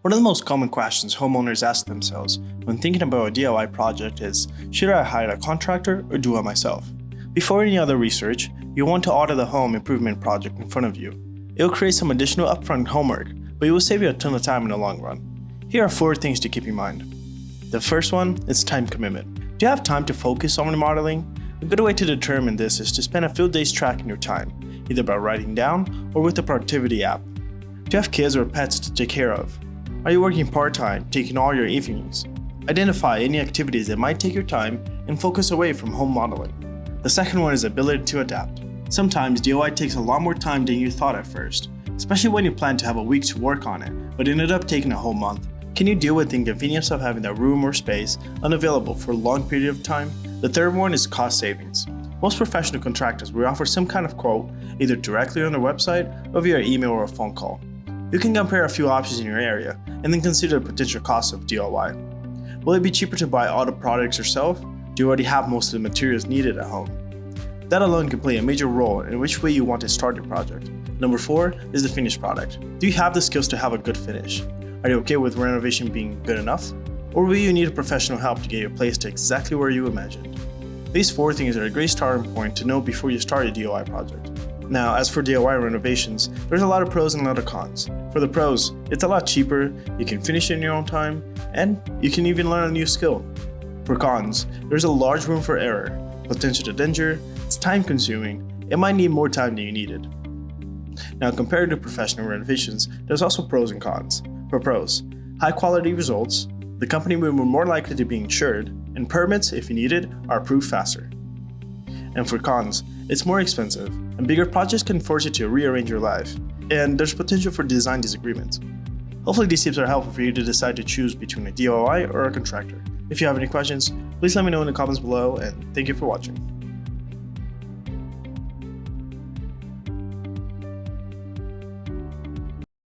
One of the most common questions homeowners ask themselves when thinking about a DIY project is, should I hire a contractor or do it myself? Before any other research, you want to audit the home improvement project in front of you. It will create some additional upfront homework, but it will save you a ton of time in the long run. Here are 4 things to keep in mind. The first one is time commitment. Do you have time to focus on remodeling? A good way to determine this is to spend a few days tracking your time, either by writing down or with a productivity app. Do you have kids or pets to take care of? Are you working part-time, taking all your evenings? Identify any activities that might take your time and focus away from home modeling. The second one is ability to adapt. Sometimes DIY takes a lot more time than you thought at first, especially when you plan to have a week to work on it, but ended up taking a whole month. Can you deal with the inconvenience of having that room or space unavailable for a long period of time? The third one is cost savings. Most professional contractors will offer some kind of quote, either directly on their website or via email or a phone call. You can compare a few options in your area and then consider the potential costs of DIY. Will it be cheaper to buy all the products yourself? Do you already have most of the materials needed at home? That alone can play a major role in which way you want to start your project. Number 4 is the finished product. Do you have the skills to have a good finish? Are you okay with renovation being good enough? Or will you need professional help to get your place to exactly where you imagined? These 4 things are a great starting point to know before you start a DIY project. Now, as for DIY renovations, there's a lot of pros and a lot of cons. For the pros, it's a lot cheaper, you can finish it in your own time, and you can even learn a new skill. For cons, there's a large room for error, potential to danger, it's time consuming, it might need more time than you needed. Now, compared to professional renovations, there's also pros and cons. For pros, high quality results, the company will be more likely to be insured, and permits, if you need it, are approved faster. And for cons, it's more expensive, and bigger projects can force you to rearrange your life, and there's potential for design disagreements. Hopefully these tips are helpful for you to decide to choose between a DIY or a contractor. If you have any questions, please let me know in the comments below, and thank you for watching.